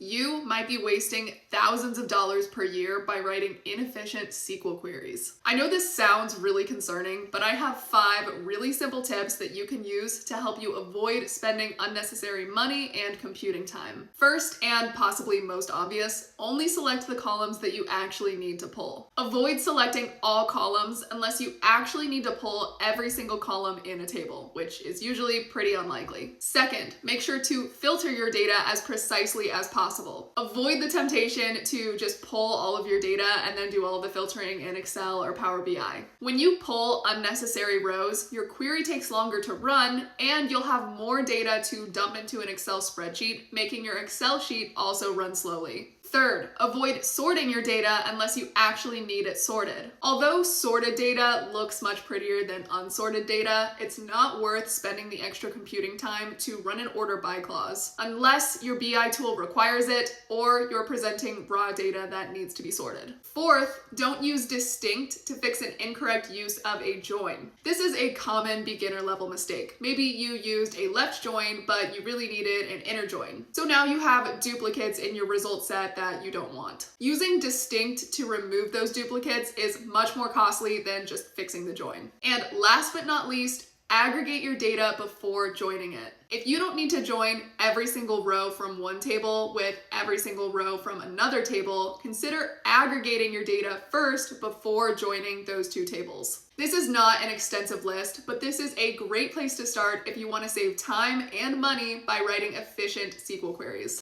You might be wasting thousands of dollars per year by writing inefficient SQL queries. I know this sounds really concerning, but I have 5 really simple tips that you can use to help you avoid spending unnecessary money and computing time. First, and possibly most obvious, only select the columns that you actually need to pull. Avoid selecting all columns unless you actually need to pull every single column in a table, which is usually pretty unlikely. Second, make sure to filter your data as precisely as possible. Avoid the temptation to just pull all of your data and then do all of the filtering in Excel or Power BI. When you pull unnecessary rows, your query takes longer to run and you'll have more data to dump into an Excel spreadsheet, making your Excel sheet also run slowly. Third, avoid sorting your data unless you actually need it sorted. Although sorted data looks much prettier than unsorted data, it's not worth spending the extra computing time to run an order by clause, unless your BI tool requires it or you're presenting raw data that needs to be sorted. Fourth, don't use distinct to fix an incorrect use of a join. This is a common beginner level mistake. Maybe you used a left join, but you really needed an inner join. So now you have duplicates in your result set that you don't want. Using distinct to remove those duplicates is much more costly than just fixing the join. And last but not least, aggregate your data before joining it. If you don't need to join every single row from one table with every single row from another table, consider aggregating your data first before joining those two tables. This is not an extensive list, but this is a great place to start if you want to save time and money by writing efficient SQL queries.